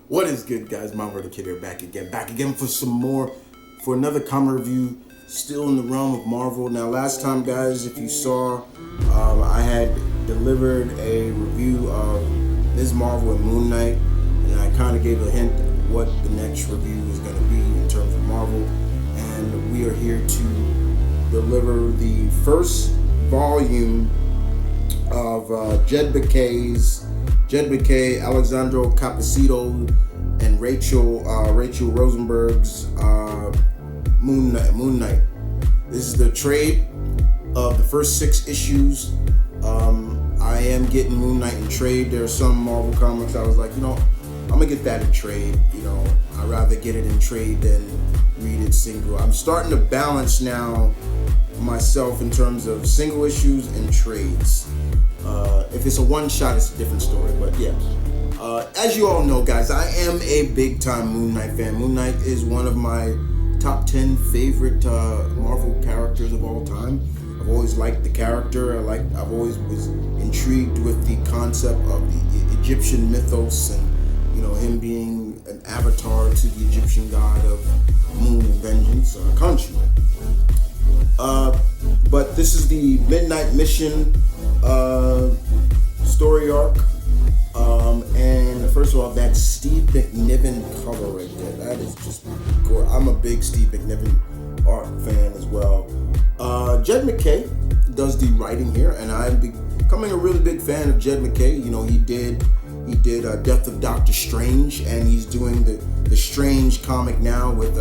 What is good, guys? M.V.K here, back again for some more, for another comic review, still in the realm of Marvel. Now, last time, guys, if you saw, I had delivered a review of Ms. Marvel and Moon Knight, and I kind of gave a hint of what the next review is going to be in terms of Marvel, and we are here to deliver the first volume of Jed MacKay, Alexandro Capacito, and Rachel Rosenberg's Moon Knight. This is the trade of the first 6 issues. I am getting Moon Knight in trade. There are some Marvel comics I was like, I'm gonna get that in trade. I'd rather get it in trade than read it single. I'm starting to balance now myself in terms of single issues and trades. If it's a one shot, it's a different story, but yeah. As you all know, guys, I am a big time Moon Knight fan. Moon Knight is one of my top 10 favorite Marvel characters of all time. I've always liked the character. I've always was intrigued with the concept of the Egyptian mythos and him being an avatar to the Egyptian god of moon and vengeance, Khonshu. But this is the Midnight Mission story arc. And first of all, that Steve McNiven cover right there, that is just gorgeous. I'm a big Steve McNiven art fan as well. Jed MacKay does the writing here, and I'm becoming a really big fan of Jed MacKay. He did Death of Doctor Strange, and he's doing the Strange comic now with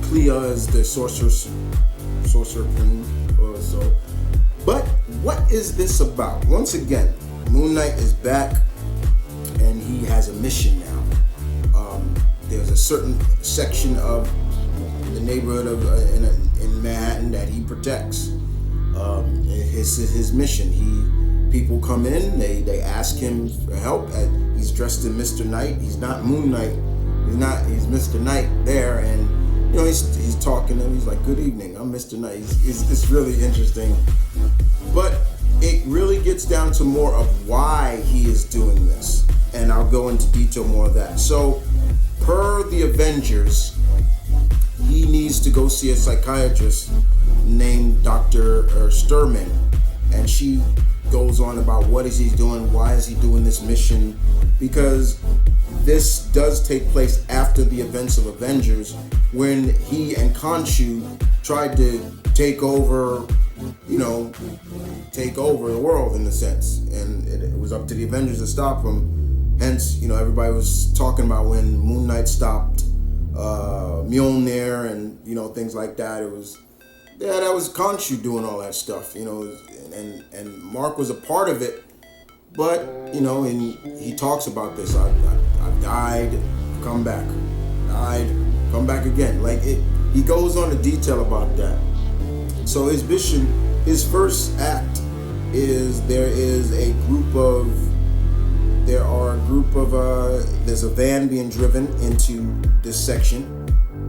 Clea as the sorcerer queen or so. But what is this about? Once again, Moon Knight is back, and he has a mission now. There's a certain section of the neighborhood in Manhattan that he protects. His mission. People come in, they ask him for help. He's dressed in Mr. Knight. He's not Moon Knight. He's Mr. Knight there, and he's talking to him. He's like, "Good evening, I'm Mr. Knight." It's really interesting, but it really gets down to more of why he is doing this, and I'll go into detail more of that. So, per the Avengers, he needs to go see a psychiatrist named Dr. Sturman, and she goes on about what is he doing, why is he doing this mission, because this does take place after the events of Avengers, when he and Khonshu tried to take over the world in a sense, and it was up to the Avengers to stop him. Hence, everybody was talking about when Moon Knight stopped Mjolnir and things like that. That was Khonshu doing all that stuff, and Mark was a part of it, but and he talks about this. I've died, come back, died, come back again. He goes on to detail about that. So his mission, his first act is there's a van being driven into this section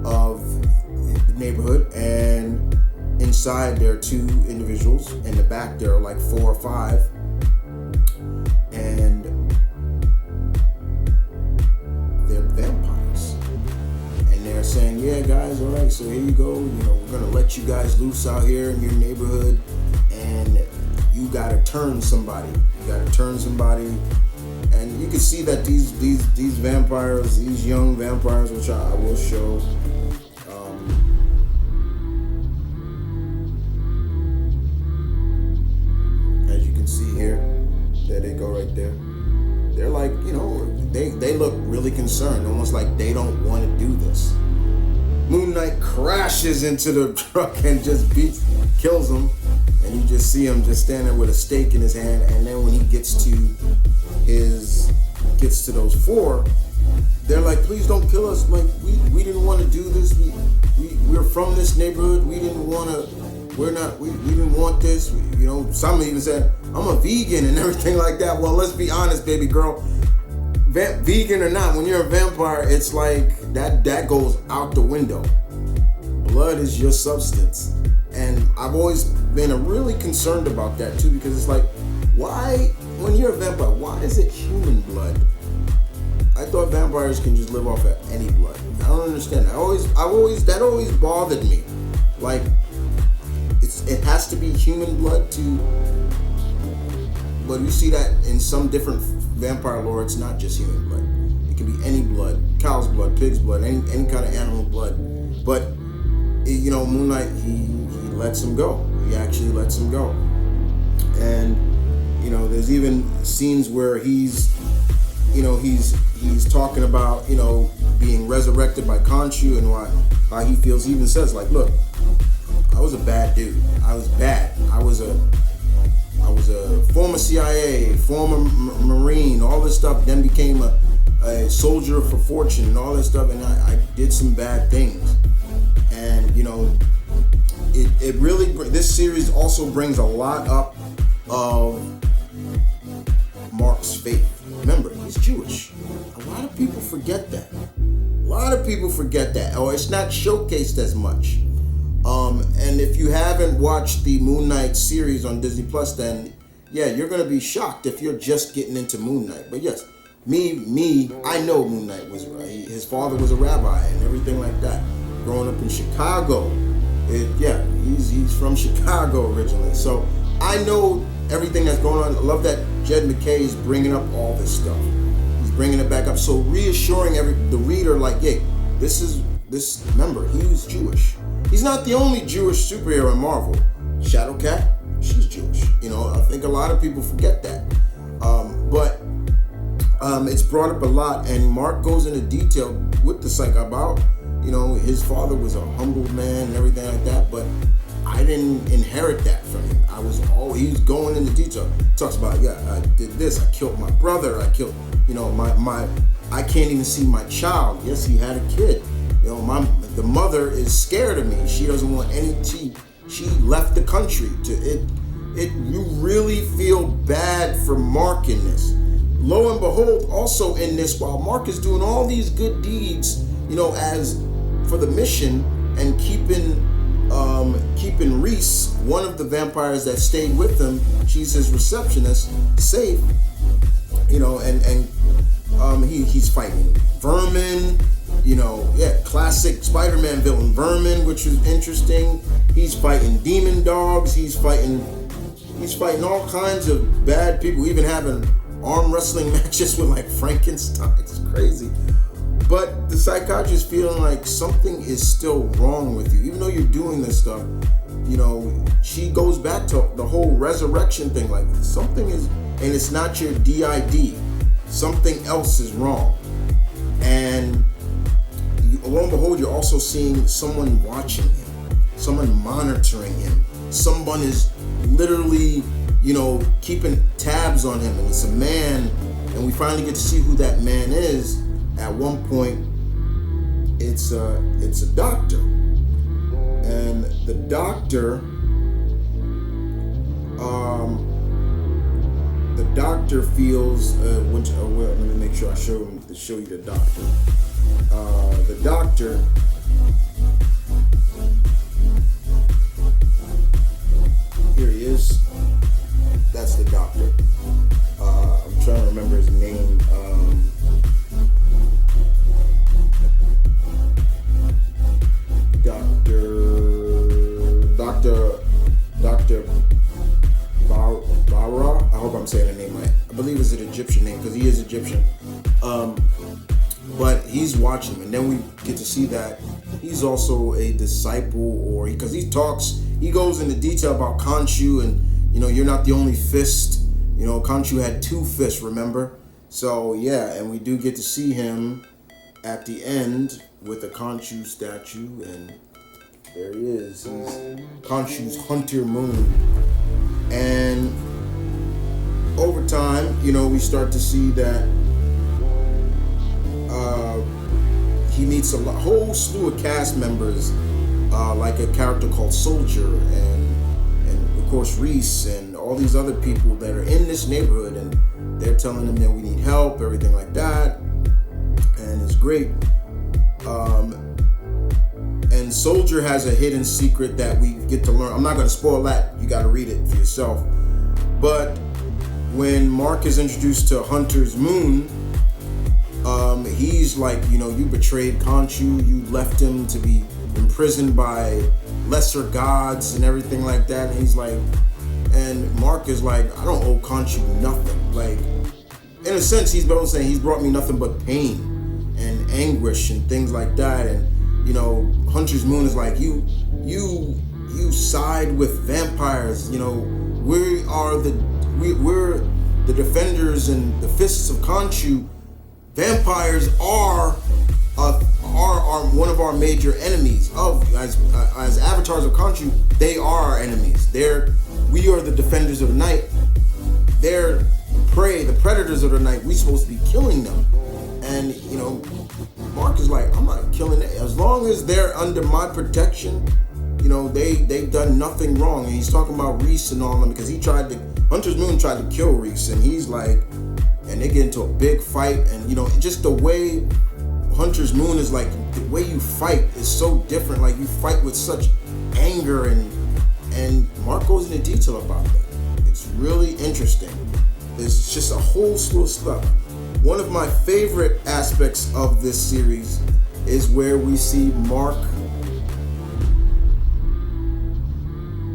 of the neighborhood, and inside there are 2 individuals. In the back there are like 4 or 5, and they're vampires. And they're saying, "Yeah, guys, all right, so here you go. We're gonna let you guys loose out here in your neighborhood, and you gotta turn somebody. And you can see that these vampires, these young vampires, which I will show. As you can see here, there they go right there. They're like, they look really concerned, almost like they don't want to do this. Moon Knight crashes into the truck and just kills them, and you just see him just standing with a stake in his hand. And then when he gets to those 4, they're like, "Please don't kill us. Like we didn't want to do this. We're from this neighborhood. We didn't want to. We didn't want this." Some even said, "I'm a vegan" and everything like that. Well, let's be honest, baby girl. Vegan or not, when you're a vampire, it's like that goes out the window. Blood is your substance, and I've always been really concerned about that too, because it's like, why, when you're a vampire, why is it human blood? I thought vampires can just live off of any blood. I don't understand. That always bothered me. Like, it has to be human blood to. But you see that in some different vampire lore, it's not just human blood. It can be any blood, cow's blood, pig's blood, any kind of animal blood. But Moon Knight, he lets him go. He actually lets him go. And there's even scenes where he's talking about being resurrected by Khonshu and why he feels. He even says, like, look, I was a bad dude. I was bad. I was a former CIA, former Marine, all this stuff. Then became a soldier for fortune and all this stuff. And I did some bad things. And it really, this series also brings a lot up of Mark's faith. Remember, he's Jewish. A lot of people forget that. Or it's not showcased as much. And if you haven't watched the Moon Knight series on Disney Plus, then yeah, you're gonna be shocked if you're just getting into Moon Knight. But yes, I know Moon Knight was right. His father was a rabbi and everything like that. Growing up in Chicago, he's from Chicago originally. So I know everything that's going on. I love that Jed MacKay is bringing up all this stuff. He's bringing it back up, so reassuring the reader, like, hey, remember, he was Jewish. He's not the only Jewish superhero in Marvel. Shadowcat, she's Jewish. I think a lot of people forget that. But it's brought up a lot, and Mark goes into detail with the psych about, his father was a humble man and everything like that, but I didn't inherit that from him. He's going into detail. Talks about, I did this, I killed my brother, I killed, I can't even see my child. Yes, he had a kid. The mother is scared of me. She doesn't want she left the country you really feel bad for Mark in this. Lo and behold, also in this, while Mark is doing all these good deeds, as for the mission and keeping Reese, one of the vampires that stayed with him, she's his receptionist, safe, and he's fighting vermin, classic Spider-Man villain vermin, which is interesting. He's fighting demon dogs, he's fighting all kinds of bad people, even having arm wrestling matches with like Frankenstein. It's crazy. But the psychiatrist feeling like something is still wrong with you, even though you're doing this stuff. She goes back to the whole resurrection thing, like something is, and it's not your DID. Something else is wrong. And lo and behold, you're also seeing someone watching him, someone monitoring him. Someone is literally, keeping tabs on him, and it's a man, and we finally get to see who that man is. At one point, it's a doctor, and the doctor feels. Let me make sure I show you the doctor. The doctor. Here he is. That's the doctor. I'm trying to remember his name. Dr. Bara. I hope I'm saying the name right. I believe it's an Egyptian name because he is Egyptian. But he's watching him, and then we get to see that he's also a disciple, because he goes into detail about Khonshu, and you're not the only fist. Khonshu had 2 fists, remember? So yeah, and we do get to see him at the end with the Khonshu statue, and there he is. He's Khonshu's Hunter Moon. And over time, we start to see that he meets a whole slew of cast members, like a character called Soldier, and of course Reese, and all these other people that are in this neighborhood, and they're telling him that we need help, everything like that, and it's great. And Soldier has a hidden secret that we get to learn. I'm not going to spoil that. You got to read it for yourself. But when Mark is introduced to Hunter's Moon, He's like, you betrayed Khonshu, you left him to be imprisoned by lesser gods and everything like that. And he's like, and Mark is like, I don't owe Khonshu nothing. Like, in a sense, he's saying he's brought me nothing but pain and anguish and things like that. And Hunter's Moon is like, you side with vampires. We're the defenders and the fists of Khonshu. Vampires are one of our major enemies. As avatars of Khonshu, they are our enemies. We are the defenders of the night. They're prey, the predators of the night. We're supposed to be killing them. And Mark is like, I'm not killing it as long as they're under my protection. They've done nothing wrong. And he's talking about Reese and all them because Hunter's Moon tried to kill Reese, and he's like, and they get into a big fight, and just the way Hunter's Moon is like, the way you fight is so different. Like, you fight with such anger, and Mark goes into detail about that. It's really interesting. There's just a whole slew of stuff. One of my favorite aspects of this series is where we see Mark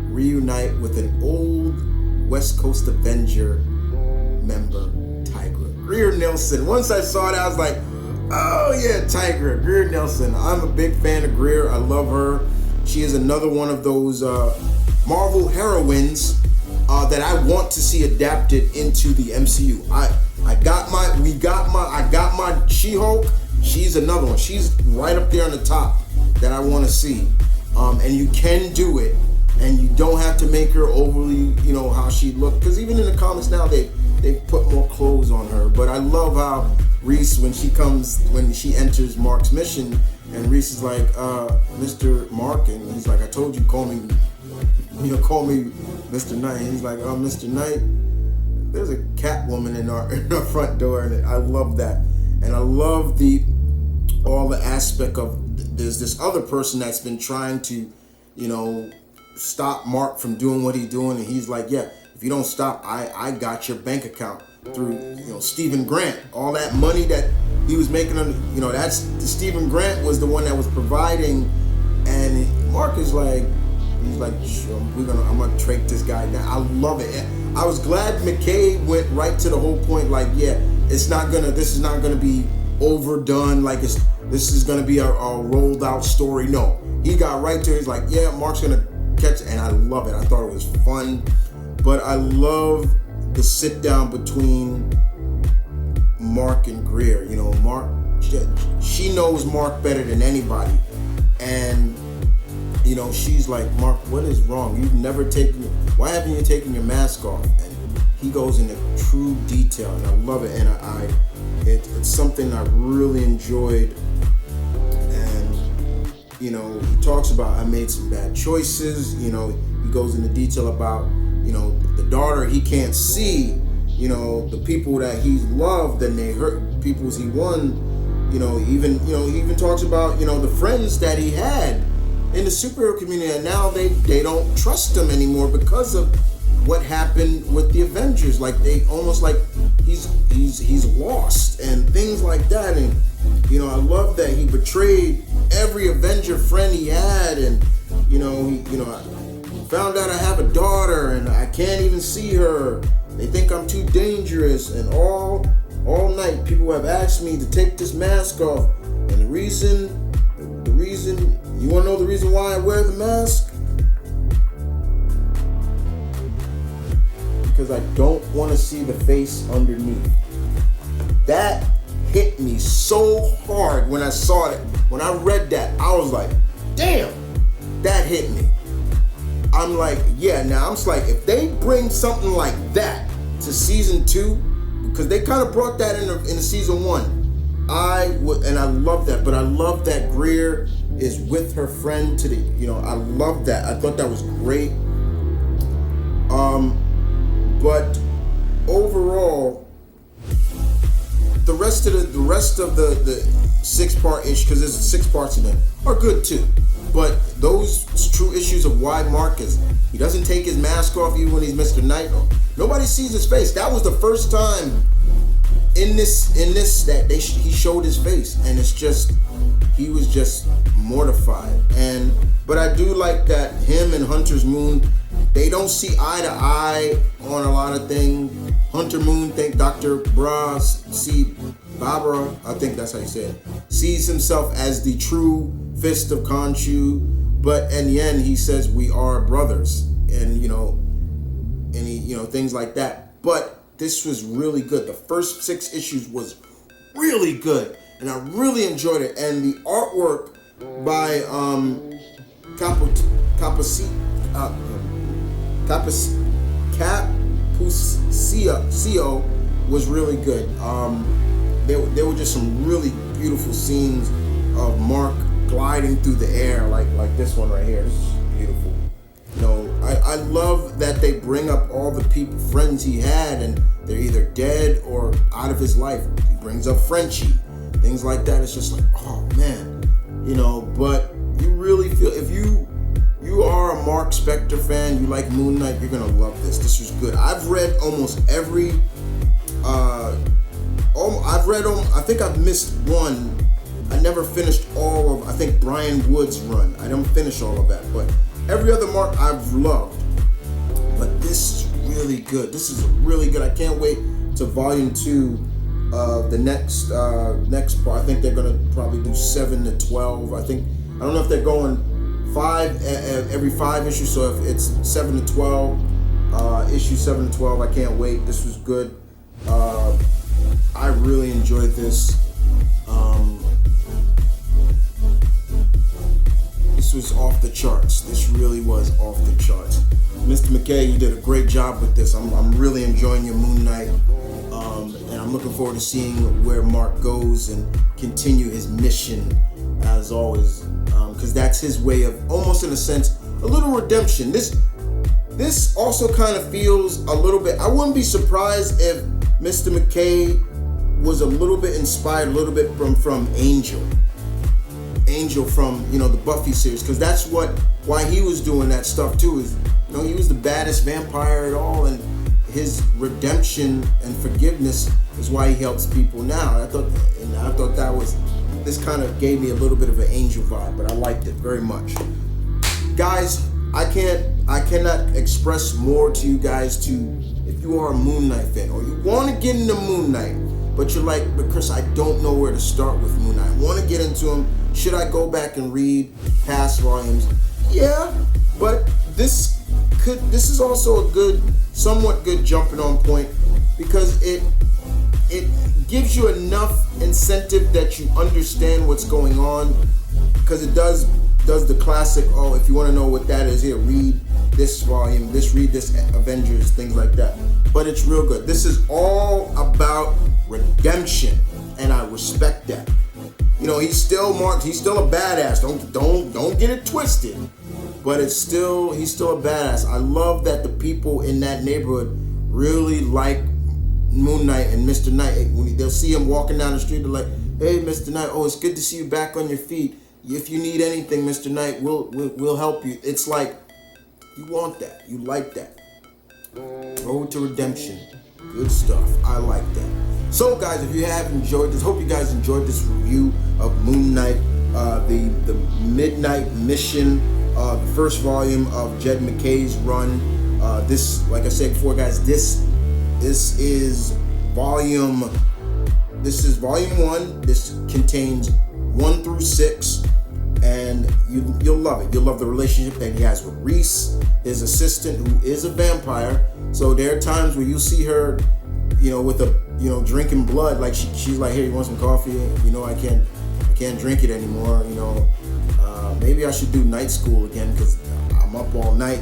reunite with an old West Coast Avenger member, Tigra. Greer Nelson. Once I saw that, I was like, oh yeah, Tigra, Greer Nelson. I'm a big fan of Greer. I love her. She is another one of those Marvel heroines that I want to see adapted into the MCU. I got my She-Hulk. She's another one. She's right up there on the top that I want to see. And you can do it, and you don't have to make her overly, how she looked. Because even in the comics now, they put more clothes on her. But I love how Reese, when she enters Mark's mission, and Reese is like, Mr. Mark, and he's like, I told you, call me Mr. Knight. And he's like, oh, Mr. Knight, there's a cat woman in our front door, and I love that. And I love all the aspect of, there's this other person that's been trying to, stop Mark from doing what he's doing, and he's like, yeah, if you don't stop, I got your bank account through, Stephen Grant. All that money that he was making, that's Stephen Grant was the one that was providing, and Mark is like, he's like, sure, I'm gonna trade this guy down. I love it. I was glad McKay went right to the whole point, like, yeah, this is not gonna be overdone, like this is gonna be a rolled out story. No, he got right to it. He's like, yeah, Mark's gonna catch it, and I love it. I thought it was fun, but I love the sit down between Mark and Greer. Mark, she knows Mark better than anybody, and she's like, Mark, what is wrong? Why haven't you taken your mask off? And he goes into true detail, and I love it. And it's something I really enjoyed. And, he talks about, I made some bad choices. He goes into detail about, the daughter he can't see, the people that he loved and they hurt, people he won. He even talks about, the friends that he had in the superhero community, and now they don't trust him anymore because of what happened with the Avengers. Like, they almost like he's lost and things like that. And I love that he betrayed every Avenger friend he had, and I found out I have a daughter and I can't even see her. They think I'm too dangerous, and all night people have asked me to take this mask off, and the reason you want to know the reason why I wear the mask? Because I don't want to see the face underneath. That hit me so hard when I saw it. When I read that, I was like, damn, that hit me. I'm like, yeah, now I'm just like, if they bring something like that to season 2, because they kind of brought that in the season 1, I would, and I love that. But I love that Greer is with her friend to the, I love that. I thought that was great. But overall, the rest of the 6-part issue, because there's 6 parts in it, are good too. But those true issues of why Mark he doesn't take his mask off even when he's Mr. Knight. Nobody sees his face. That was the first time in this that he showed his face, and it's just he was just mortified. But I do like that him and Hunter's Moon, they don't see eye to eye on a lot of things. Hunter Moon think Dr. Bra see Barbara, I think that's how you say it, sees himself as the true fist of Khonshu, but in the end he says we are brothers, and he, things like that. But this was really good. The first 6 issues was really good, and I really enjoyed it. And the artwork by Capuscio was really good. There were just some really beautiful scenes of Mark gliding through the air, like this one right here. This is beautiful. I love that they bring up all the friends he had, and they're either dead or out of his life. He brings up Frenchie, things like that. It's just like, oh man, But you really feel, if you are a Mark Spector fan, you like Moon Knight, you're gonna love this. This was good. I've read almost every. I think I've missed one. I never finished all of, I think, Brian Wood's run. I don't finish all of that, but every other Mark I've loved. But this is really good. This is really good. I can't wait to volume 2 of the next part. I think they're gonna probably do 7 to 12. I don't know if they're going 5 every 5 issues. So if it's 7 to 12, issue 7 to 12, I can't wait. This was good. I really enjoyed this. This was off the charts. This really was off the charts. Mr. McKay, you did a great job with this. I'm really enjoying your Moon Knight. And I'm looking forward to seeing where Mark goes and continue his mission as always. Because that's his way of, almost in a sense, a little redemption. This also kind of feels a little bit, I wouldn't be surprised if Mr. McKay was a little bit inspired, a little bit from Angel from the Buffy series, because that's why he was doing that stuff too. Is he was the baddest vampire at all, and his redemption and forgiveness is why he helps people now. I thought that was, this kind of gave me a little bit of an Angel vibe, but I liked it very much. Guys, I cannot express more to you guys. If you are a Moon Knight fan or you want to get into Moon Knight, but you're like, but Chris, I don't know where to start with Moon Knight. I want to get into him. Should I go back and read past volumes? Yeah, but this is also a somewhat good jumping on point, because it gives you enough incentive that you understand what's going on, because it does the classic, if you want to know what that is, here, read this volume, read this Avengers, things like that. But it's real good. This is all about redemption, and I respect that. He's still Mark. He's still a badass. Don't get it twisted. But he's still a badass. I love that the people in that neighborhood really like Moon Knight and Mr. Knight. When they'll see him walking down the street, they're like, "Hey, Mr. Knight. Oh, it's good to see you back on your feet. If you need anything, Mr. Knight, we'll help you." It's like, you want that. You like that. Road to Redemption. Good stuff. I like that. So, guys, if you have enjoyed this, hope you guys enjoyed this review of Moon Knight, the Midnight Mission, the first volume of Jed MacKay's run. This, like I said before, guys, this is volume 1. This contains 1 through 6, and you'll love it. You'll love the relationship that he has with Reese, his assistant, who is a vampire. So there are times where you see her, with drinking blood. Like she's like, "Here, you want some coffee? I can't drink it anymore. Maybe I should do night school again because I'm up all night."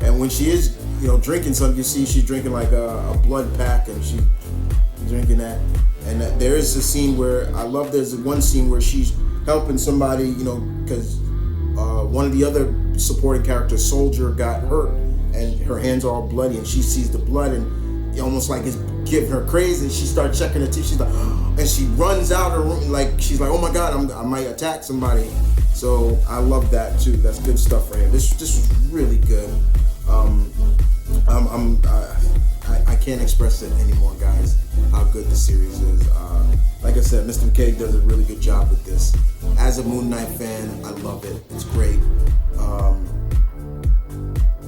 And when she is, drinking something, you see she's drinking like a blood pack, and she's drinking that. And there is a scene where I love. There's one scene where she's helping somebody, because one of the other supporting characters, Soldier, got hurt, and her hands are all bloody, and she sees the blood, and almost like it's giving her crazy, and she starts checking her teeth. She's like, and she runs out of the room, like she's like, oh my god, I might attack somebody. So I love that too. That's good stuff right here. This was really good. I can't express it anymore, guys, how good the series is. Like I said, Mr. McKay does a really good job with this. As a Moon Knight fan, I love it. It's great.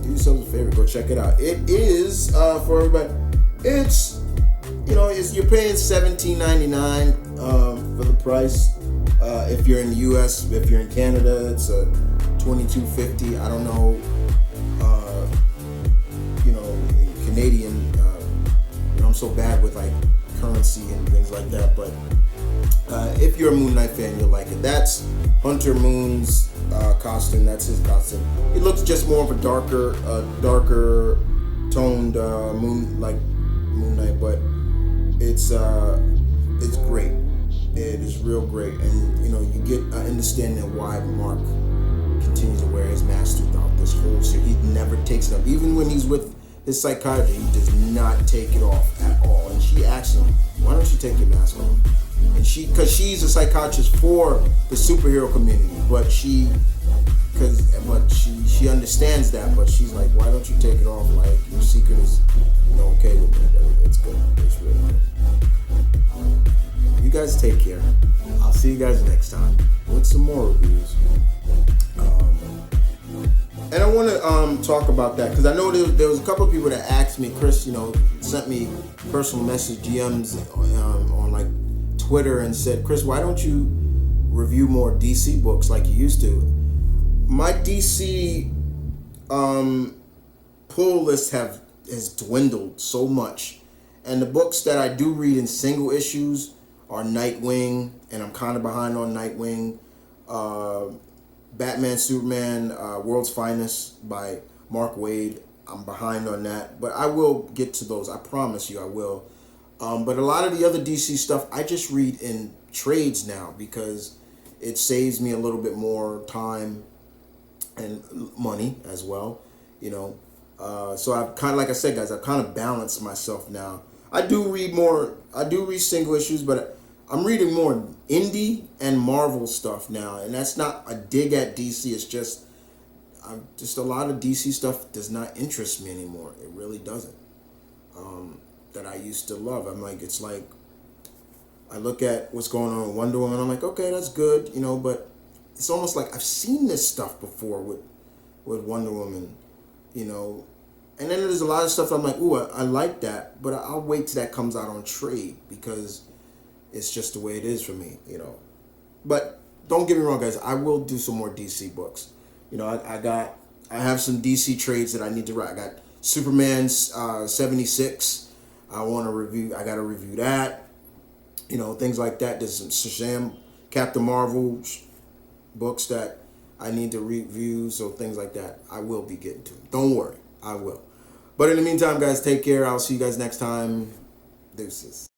Do yourselves a favor, go check it out. It is for everybody. It's you're paying $17.99 for the price. If you're in the U.S., if you're in Canada, it's $22.50. I don't know. Canadian. I'm so bad with like currency and things like that, but if you're a Moon Knight fan, you'll like it. That's Hunter Moon's costume. That's his costume. It looks just more of a darker toned Moon Knight, but it's great. It is real great, and you get an understanding of why Mark continues to wear his mask throughout this whole series. He never takes it off, even when he's with his psychiatrist. He does not take it off at all. And she asks him, "Why don't you take your mask off?" And because she's a psychiatrist for the superhero community, but she understands that, but she's like, "Why don't you take it off? Like your secret is, okay with me." It's good. It's really good. You guys take care. I'll see you guys next time with some more reviews. And I want to talk about that because I know there was a couple of people that asked me, Chris, sent me personal message DMs on like Twitter and said, Chris, why don't you review more DC books like you used to? My DC pull list has dwindled so much, and the books that I do read in single issues are Nightwing, and I'm kind of behind on Nightwing. Batman, Superman, World's Finest by Mark Waid. I'm behind on that, but I will get to those. I promise you I will. But a lot of the other DC stuff, I just read in trades now because it saves me a little bit more time and money as well, So I've kind of, like I said, guys, I've kind of balanced myself now. I do read single issues, but I'm reading more indie and Marvel stuff now, and that's not a dig at DC. It's just a lot of DC stuff does not interest me anymore. It really doesn't. That I used to love. It's like I look at what's going on with Wonder Woman. I'm like, okay, that's good, but it's almost like I've seen this stuff before with Wonder Woman, And then there's a lot of stuff I'm like, ooh, I like that, but I'll wait till that comes out on trade because it's just the way it is for me, But don't get me wrong, guys. I will do some more DC books. I have some DC trades that I need to write. I got Superman's 76. I want to review. I got to review that. Things like that. There's some Shazam, Captain Marvel books that I need to review. So things like that, I will be getting to. Don't worry, I will. But in the meantime, guys, take care. I'll see you guys next time. Deuces.